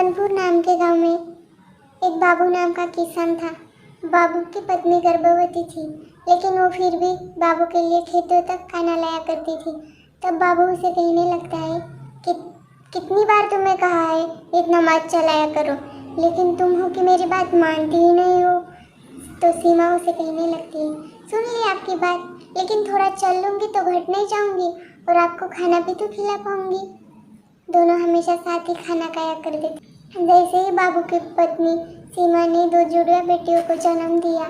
कानपुर नाम के गांव में एक बाबू नाम का किसान था। बाबू की पत्नी गर्भवती थी, लेकिन वो फिर भी बाबू के लिए खेतों तक खाना लाया करती थी। तब बाबू उसे कहने लगता है कि कितनी बार तुम्हें कहा है इतना मत चलाया करो, लेकिन तुम हो कि मेरी बात मानती ही नहीं हो। तो सीमा उसे कहने लगती है, सुन ली आपकी बात, लेकिन थोड़ा चल लूँगी तो घट नहीं जाऊँगी और आपको खाना भी तो खिला पाऊँगी। दोनों हमेशा साथ ही खाना खाया करते थे। जैसे ही बाबू की पत्नी सीमा ने 2 जुड़वा बेटियों को जन्म दिया,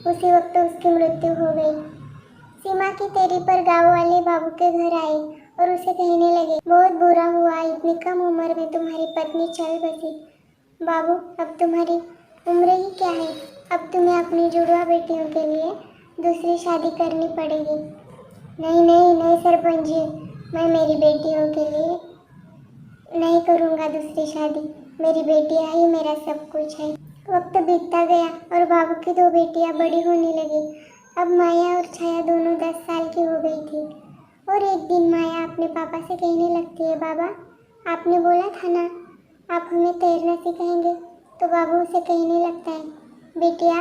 उसी वक्त उसकी मृत्यु हो गई। सीमा की तेरी पर गाँव वाले बाबू के घर आए और उसे कहने लगे, बहुत बुरा हुआ, इतनी कम उम्र में तुम्हारी पत्नी चल बसी। बाबू, अब तुम्हारी उम्र ही क्या है, अब तुम्हें अपनी जुड़वा बेटियों के लिए दूसरी शादी करनी पड़ेगी। नहीं नहीं नहीं सरपंच जी, मैं मेरी बेटियों के लिए नहीं करूँगा दूसरी शादी, मेरी बेटियाँ ही मेरा सब कुछ है। वक्त बीतता गया और बाबू की 2 बेटियाँ बड़ी होने लगी। अब माया और छाया दोनों 10 साल की हो गई थी। और एक दिन माया अपने पापा से कहने लगती है, बाबा आपने बोला था ना आप हमें तैरना सिखाएंगे। तो बाबू उसे कहने लगता है, बेटिया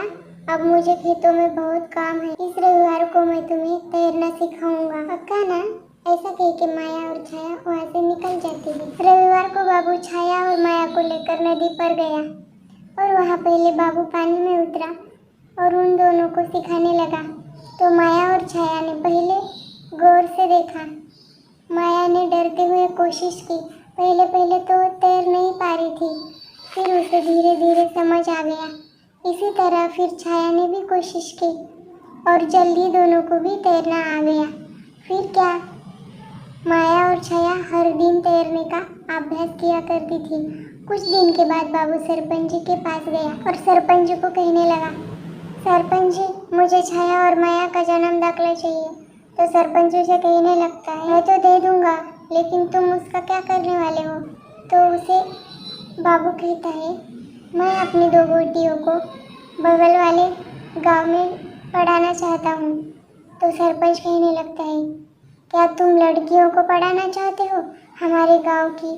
अब मुझे खेतों में बहुत काम है, इस रविवार को मैं तुम्हें तैरना सिखाऊंगा, पक्का ना। ऐसा कह के माया और छाया वहाँ से निकल जाती है। रविवार को बाबू छाया और माया को लेकर नदी पर गया और वहाँ पहले बाबू पानी में उतरा और उन दोनों को सिखाने लगा। तो माया और छाया ने पहले गौर से देखा। माया ने डरते हुए कोशिश की, पहले पहले तो तैर नहीं पा रही थी, फिर उसे धीरे धीरे समझ आ गया। इसी तरह फिर छाया ने भी कोशिश की और जल्दी दोनों को भी तैरना आ गया। फिर क्या, माया और छाया हर दिन तैरने का अभ्यास किया करती थी। कुछ दिन के बाद बाबू सरपंच जी के पास गया और सरपंच जी को कहने लगा, सरपंच जी मुझे छाया और माया का जन्म दाखला चाहिए। तो सरपंच जी से कहने लगता है, मैं तो दे दूंगा, लेकिन तुम उसका क्या करने वाले हो। तो उसे बाबू कहता है, मैं अपनी 2 बेटियों को बगल वाले गांव में पढ़ाना चाहता हूँ। तो सरपंच कहने लगता है, क्या तुम लड़कियों को पढ़ाना चाहते हो हमारे गांव की?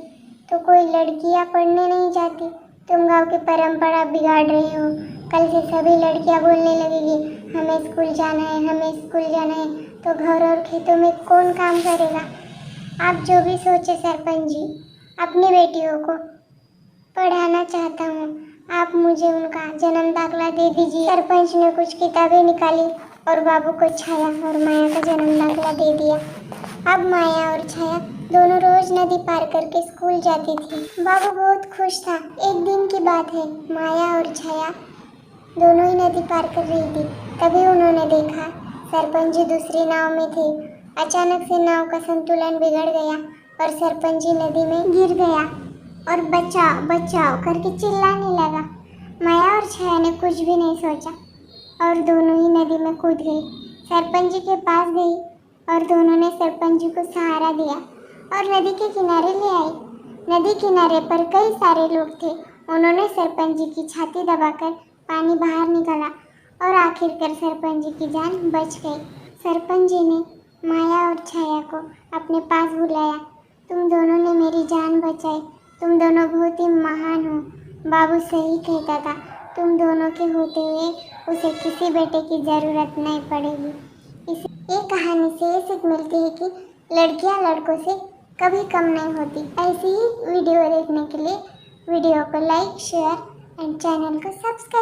तो कोई लड़कियां पढ़ने नहीं जाती, तुम गांव की परंपरा बिगाड़ रहे हो। कल से सभी लड़कियां बोलने लगेगी, हमें स्कूल जाना है, हमें स्कूल जाना है। तो घर और खेतों में कौन काम करेगा। आप जो भी सोचे सरपंच जी, अपनी बेटियों को पढ़ाना चाहता हूँ, आप मुझे उनका जन्म दाखला दे दीजिए। सरपंच ने कुछ किताबें निकाली और बाबू को छाया और माया का जन्म दाखला दे दिया। अब माया और छाया दोनों रोज नदी पार करके स्कूल जाती थी। बाबू बहुत खुश था। एक दिन की बात है, माया और छाया दोनों ही नदी पार कर रही थी। तभी उन्होंने देखा सरपंच जी दूसरी नाव में थे। अचानक से नाव का संतुलन बिगड़ गया और सरपंच जी नदी में गिर गया और बचाओ बचाओ करके चिल्लाने लगा। माया और छाया ने कुछ भी नहीं सोचा और दोनों ही नदी में कूद गई। सरपंच जी के पास गई और दोनों ने सरपंच जी को सहारा दिया और नदी के किनारे ले आई। नदी किनारे पर कई सारे लोग थे। उन्होंने सरपंच जी की छाती दबाकर पानी बाहर निकाला और आखिरकार सरपंच जी की जान बच गई। सरपंच जी ने माया और छाया को अपने पास बुलाया। तुम दोनों ने मेरी जान बचाई, तुम दोनों बहुत ही महान हो। बाबू सही कहता था, तुम दोनों के होते हुए उसे किसी बेटे की ज़रूरत नहीं पड़ेगी। ये कहानी से ये सीख मिलती है कि लड़कियां लड़कों से कभी कम नहीं होती। ऐसी ही वीडियो देखने के लिए वीडियो को लाइक, शेयर एंड चैनल को सब्सक्राइब